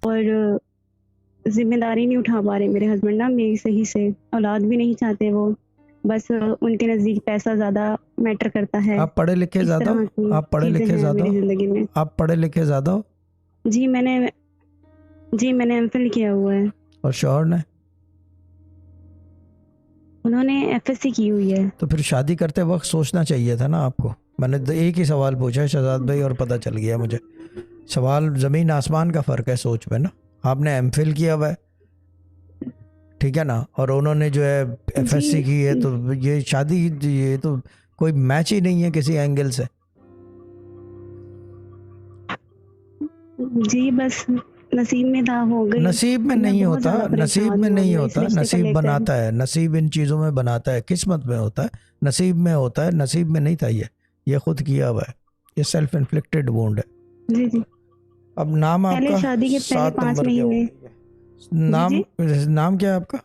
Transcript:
और ज़िम्मेदारी नहीं उठा पा रहे मेरे हस्बैंड ना मेरी सही से, औलाद भी नहीं चाहते वो। बस उनके नज़दीक पैसा ज़्यादा मैटर करता है। आप पढ़े लिखे इस ज़्यादा तरह हो? की आप पढ़े चीज़ें लिखे हैं ज़्यादा मेरी हो? ज़िंदगी में। आप पढ़े लिखे ज़्यादा हो? जी, मैंने एमफ़िल किया हुआ है। और शौहर ने? उन्होंने एफएससी की हुई है। तो फिर शादी करते वक्त सोचना चाहिए था ना आपको। मैंने तो एक ही सवाल पूछा है शहजाद भाई और पता चल गया मुझे। सवाल ज़मीन आसमान का फ़र्क है सोच में ना। आपने एमफिल किया हुआ है, ठीक है ना, और उन्होंने जो है एफएससी जी, की है, तो ये शादी, ये तो कोई मैच ही नहीं है किसी एंगल से। जी बस नसीब में था, हो गई। नसीब में मैं नहीं बहुत होता, ज़्यादा नसीब परेशान में हूँ अब नहीं मैं इस होता, रिश्ते को नसीब लेकर। बनाता है, नसीब इन चीज़ों में बनाता है, किस्मत में होता है, नसीब में होता है, नसीब में नहीं था ये खुद किया हुआ है, ये सेल्फ इन्फ्लिक्टेड वुंड है। जी, जी। अब नाम पहले आपका शादी के पहले 7 5 नंबर के हो महीने। गए। जी, नाम जी। नाम क्या है आपका?